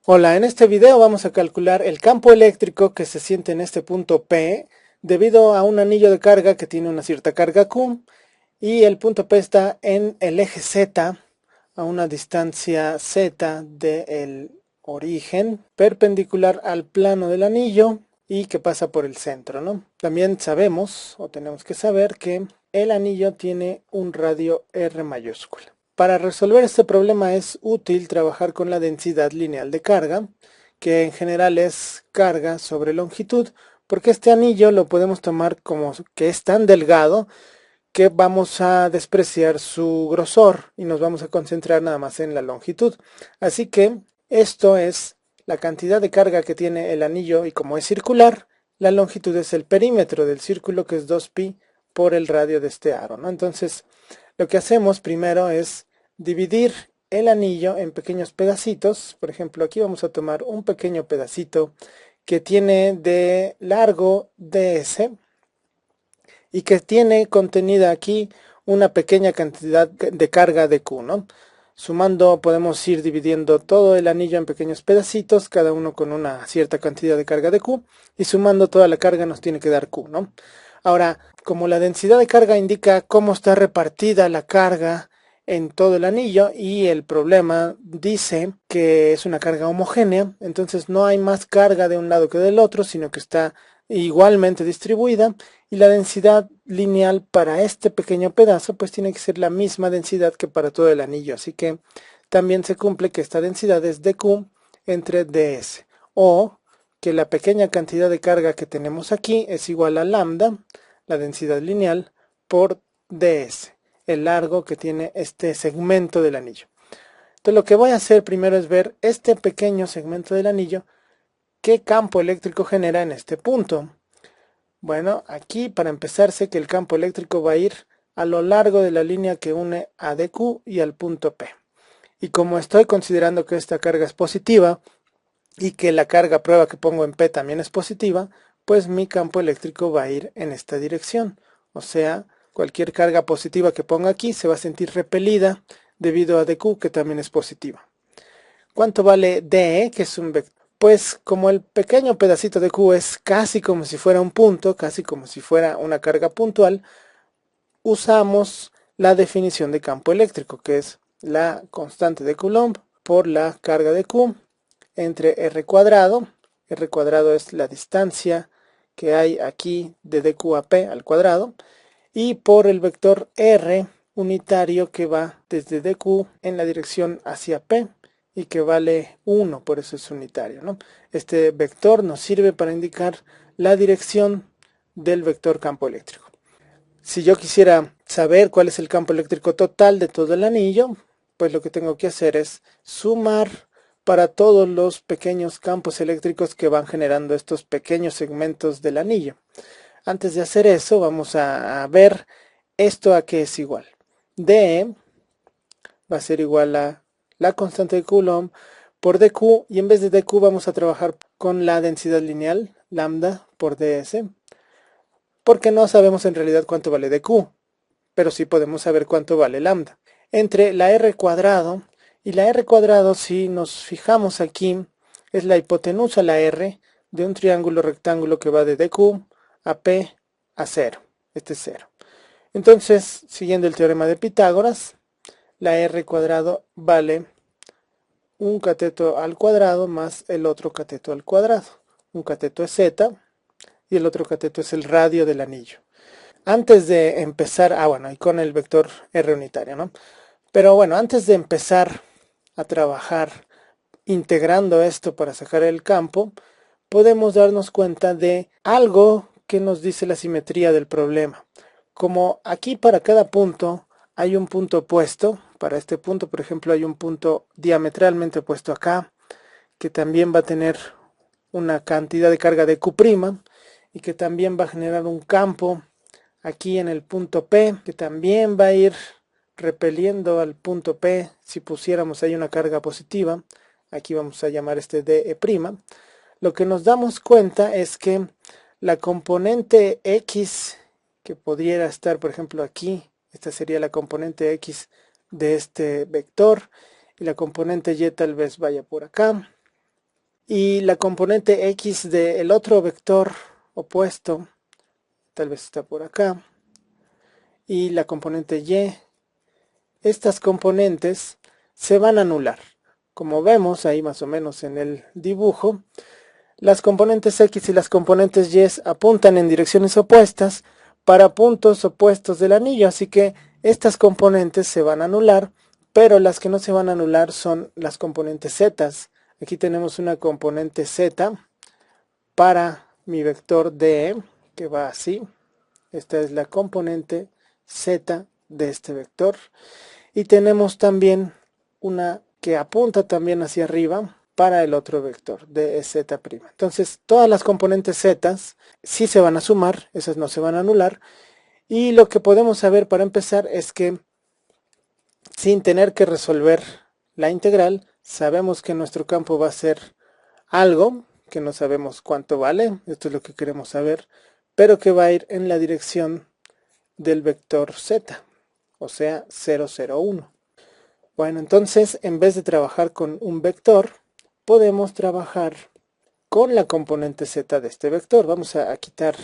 Hola, en este video vamos a calcular el campo eléctrico que se siente en este punto P debido a un anillo de carga que tiene una cierta carga Q y el punto P está en el eje Z a una distancia Z del origen perpendicular al plano del anillo y que pasa por el centro, ¿no? También sabemos o tenemos que saber que el anillo tiene un radio R mayúscula. Para resolver este problema es útil trabajar con la densidad lineal de carga, que en general es carga sobre longitud, porque este anillo lo podemos tomar como que es tan delgado que vamos a despreciar su grosor y nos vamos a concentrar nada más en la longitud. Así que esto es la cantidad de carga que tiene el anillo y como es circular, la longitud es el perímetro del círculo que es 2pi por el radio de este aro, ¿no? Entonces, lo que hacemos primero es dividir el anillo en pequeños pedacitos. Por ejemplo, aquí vamos a tomar un pequeño pedacito que tiene de largo ds y que tiene contenida aquí una pequeña cantidad de carga de Q, ¿no? Sumando podemos ir dividiendo todo el anillo en pequeños pedacitos, cada uno con una cierta cantidad de carga de Q, y sumando toda la carga nos tiene que dar Q, ¿no? Ahora, como la densidad de carga indica cómo está repartida la carga en todo el anillo y el problema dice que es una carga homogénea, entonces no hay más carga de un lado que del otro, sino que está igualmente distribuida y la densidad lineal para este pequeño pedazo pues tiene que ser la misma densidad que para todo el anillo, así que también se cumple que esta densidad es dQ entre ds o que la pequeña cantidad de carga que tenemos aquí es igual a lambda, la densidad lineal, por ds, el largo que tiene este segmento del anillo. Entonces lo que voy a hacer primero es ver este pequeño segmento del anillo, qué campo eléctrico genera en este punto. Bueno, aquí para empezar sé que el campo eléctrico va a ir a lo largo de la línea que une a dQ y al punto P. Y como estoy considerando que esta carga es positiva, y que la carga prueba que pongo en P también es positiva, pues mi campo eléctrico va a ir en esta dirección. O sea, cualquier carga positiva que ponga aquí se va a sentir repelida debido a dQ que también es positiva. ¿Cuánto vale DE, que es un vector? Pues como el pequeño pedacito de Q es casi como si fuera un punto, casi como si fuera una carga puntual, usamos la definición de campo eléctrico, que es la constante de Coulomb por la carga de Q entre R cuadrado es la distancia que hay aquí de dQ a P al cuadrado, y por el vector R unitario que va desde dQ en la dirección hacia P y que vale 1, por eso es unitario, ¿no? Este vector nos sirve para indicar la dirección del vector campo eléctrico. Si yo quisiera saber cuál es el campo eléctrico total de todo el anillo, pues lo que tengo que hacer es sumar para todos los pequeños campos eléctricos que van generando estos pequeños segmentos del anillo. Antes de hacer eso, vamos a ver esto a qué es igual. D va a ser igual a la constante de Coulomb por dQ, y en vez de dQ vamos a trabajar con la densidad lineal, lambda por ds, porque no sabemos en realidad cuánto vale dQ, pero sí podemos saber cuánto vale lambda. Entre la R cuadrado y la R cuadrado, si nos fijamos aquí, es la hipotenusa, la R, de un triángulo rectángulo que va de dQ a P a 0. Este es 0. Entonces, siguiendo el teorema de Pitágoras, la R cuadrado vale un cateto al cuadrado más el otro cateto al cuadrado. Un cateto es Z y el otro cateto es el radio del anillo. Antes de empezar, bueno, y con el vector R unitario, ¿no? Pero bueno, antes de empezar a trabajar integrando esto para sacar el campo, podemos darnos cuenta de algo que nos dice la simetría del problema. Como aquí para cada punto hay un punto opuesto, para este punto, por ejemplo, hay un punto diametralmente opuesto acá, que también va a tener una cantidad de carga de Q' y que también va a generar un campo aquí en el punto P, que también va a ir repeliendo al punto P si pusiéramos ahí una carga positiva. Aquí vamos a llamar este DE'. Lo que nos damos cuenta es que la componente X, que pudiera estar por ejemplo aquí, esta sería la componente X de este vector, y la componente Y tal vez vaya por acá. y la componente X del otro vector opuesto, tal vez está por acá, y la componente Y, estas componentes se van a anular. Como vemos ahí más o menos en el dibujo, las componentes X y las componentes Y apuntan en direcciones opuestas para puntos opuestos del anillo, así que estas componentes se van a anular, pero las que no se van a anular son las componentes Z. Aquí tenemos una componente Z para mi vector D, que va así. Esta es la componente Z de este vector. Y tenemos también una que apunta también hacia arriba para el otro vector de z'. Entonces, todas las componentes z sí se van a sumar, esas no se van a anular. Y lo que podemos saber para empezar es que sin tener que resolver la integral, sabemos que nuestro campo va a ser algo que no sabemos cuánto vale, esto es lo que queremos saber, pero que va a ir en la dirección del vector z, o sea 0, 0, 1. Bueno, entonces en vez de trabajar con un vector, podemos trabajar con la componente z de este vector. Vamos a quitar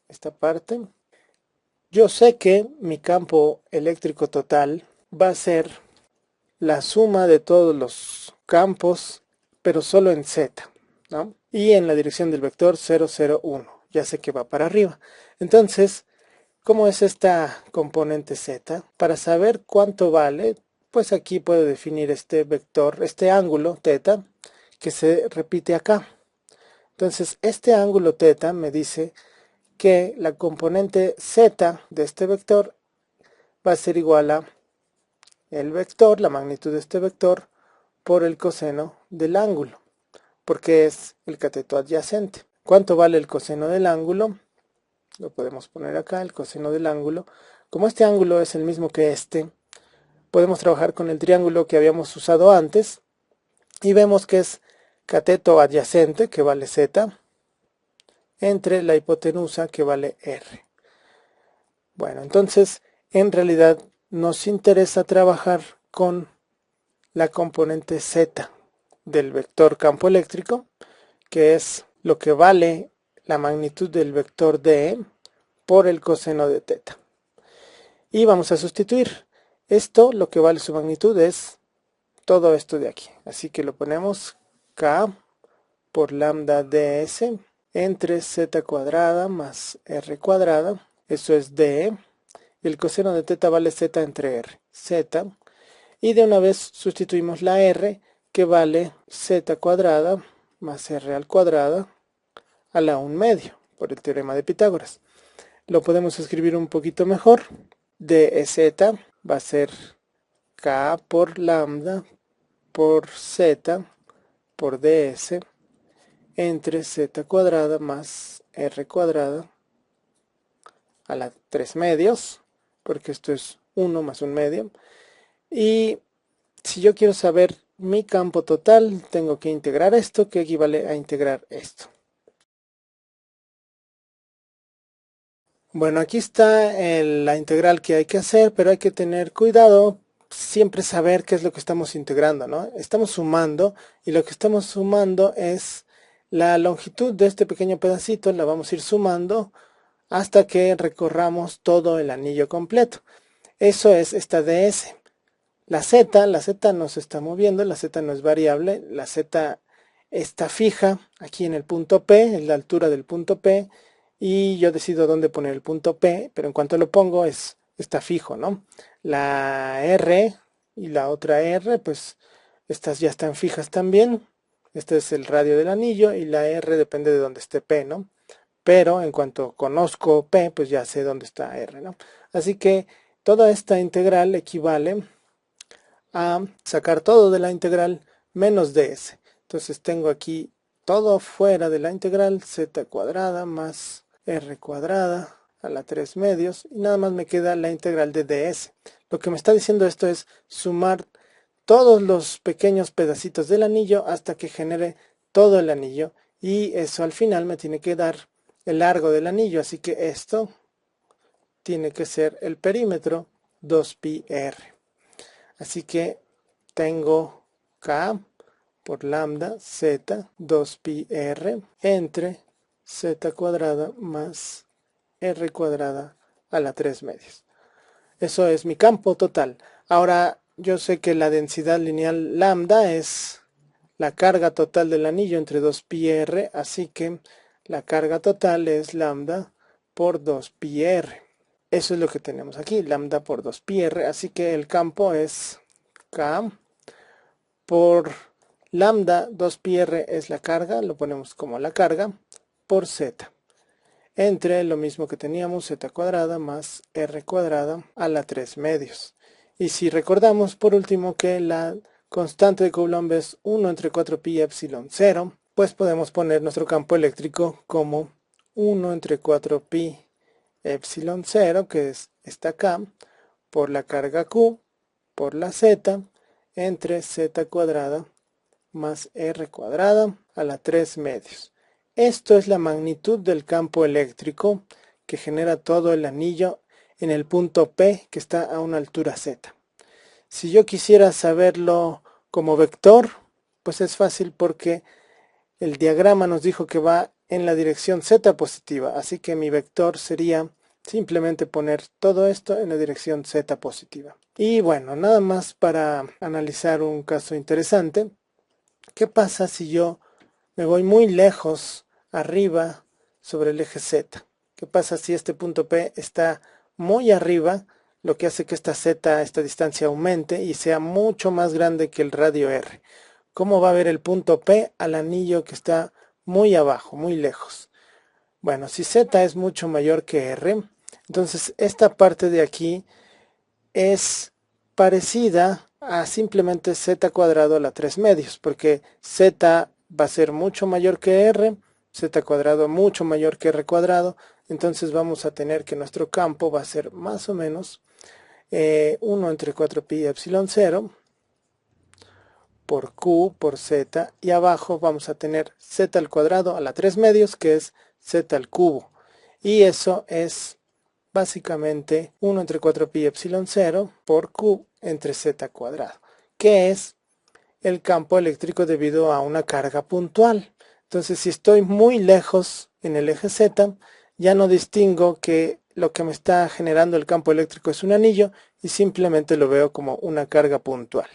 esta parte. Yo sé que mi campo eléctrico total va a ser la suma de todos los campos, pero solo en z, ¿no? Y en la dirección del vector 0, 0, 1. Ya sé que va para arriba. Entonces, ¿cómo es esta componente z? Para saber cuánto vale, pues aquí puedo definir este vector, este ángulo θ, que se repite acá. Entonces, este ángulo θ me dice que la componente z de este vector va a ser igual a el vector, la magnitud de este vector, por el coseno del ángulo, porque es el cateto adyacente. ¿Cuánto vale el coseno del ángulo? Lo podemos poner acá, el coseno del ángulo. Como este ángulo es el mismo que este, podemos trabajar con el triángulo que habíamos usado antes y vemos que es cateto adyacente, que vale z, entre la hipotenusa, que vale r. Bueno, entonces en realidad nos interesa trabajar con la componente z del vector campo eléctrico, que es lo que vale la magnitud del vector d por el coseno de θ. Y vamos a sustituir. Esto, lo que vale su magnitud, es todo esto de aquí. Así que lo ponemos k por lambda ds entre z cuadrada más r cuadrada. Eso es d. El coseno de θ vale z entre r. Z. Y de una vez sustituimos la r, que vale z cuadrada más r al cuadrado a la 1 medio, por el teorema de Pitágoras. Lo podemos escribir un poquito mejor. dz va a ser k por lambda por z por ds entre z cuadrada más r cuadrada a la 3 medios, porque esto es 1 más 1 medio. Y si yo quiero saber mi campo total, tengo que integrar esto, que equivale a integrar esto. Bueno, aquí está la integral que hay que hacer, pero hay que tener cuidado, siempre saber qué es lo que estamos integrando, ¿no? Estamos sumando, y lo que estamos sumando es la longitud de este pequeño pedacito, la vamos a ir sumando hasta que recorramos todo el anillo completo. Eso es esta ds. La z no se está moviendo, la z no es variable, la z está fija aquí en el punto P, en la altura del punto P, y yo decido dónde poner el punto P, pero en cuanto lo pongo está fijo, ¿no? La R y la otra R, pues estas ya están fijas también. Este es el radio del anillo y la R depende de dónde esté P, ¿no? Pero en cuanto conozco P, pues ya sé dónde está R, ¿no? Así que toda esta integral equivale a sacar todo de la integral menos ds. Entonces tengo aquí todo fuera de la integral, z cuadrada más r cuadrada a la 3 medios, y nada más me queda la integral de ds. Lo que me está diciendo esto es sumar todos los pequeños pedacitos del anillo hasta que genere todo el anillo, y eso al final me tiene que dar el largo del anillo, así que esto tiene que ser el perímetro 2πr. Así que tengo k por lambda z 2πr entre z cuadrada más r cuadrada a la 3 medios. Eso es mi campo total. Ahora yo sé que la densidad lineal lambda es la carga total del anillo entre 2πr, así que la carga total es lambda por 2πr. Eso es lo que tenemos aquí, lambda por 2πr, así que el campo es K por lambda 2πr es la carga, lo ponemos como la carga, por z, entre lo mismo que teníamos, z cuadrada más r cuadrada a la 3 medios. Y si recordamos por último que la constante de Coulomb es 1 entre 4pi epsilon 0, pues podemos poner nuestro campo eléctrico como 1 entre 4pi epsilon 0, que es esta K, por la carga Q, por la Z, entre Z cuadrada más R cuadrada a la 3 medios. Esto es la magnitud del campo eléctrico que genera todo el anillo en el punto P que está a una altura Z. Si yo quisiera saberlo como vector, pues es fácil porque el diagrama nos dijo que va en la dirección Z positiva, así que mi vector sería simplemente poner todo esto en la dirección Z positiva. Y bueno, nada más para analizar un caso interesante. ¿Qué pasa si yo me voy muy lejos arriba sobre el eje Z? ¿Qué pasa si este punto P está muy arriba, lo que hace que esta Z, esta distancia aumente y sea mucho más grande que el radio R? ¿Cómo va a ver el punto P al anillo que está muy abajo, muy lejos? Bueno, si Z es mucho mayor que R, entonces esta parte de aquí es parecida a simplemente z cuadrado a la 3 medios, porque z va a ser mucho mayor que r, z cuadrado mucho mayor que r cuadrado, entonces vamos a tener que nuestro campo va a ser más o menos 1 entre 4pi epsilon 0 por q por z, y abajo vamos a tener z al cuadrado a la 3 medios, que es z al cubo, y eso es básicamente 1 entre 4pi epsilon 0 por q entre z cuadrado, que es el campo eléctrico debido a una carga puntual. Entonces, si estoy muy lejos en el eje Z, ya no distingo que lo que me está generando el campo eléctrico es un anillo y simplemente lo veo como una carga puntual.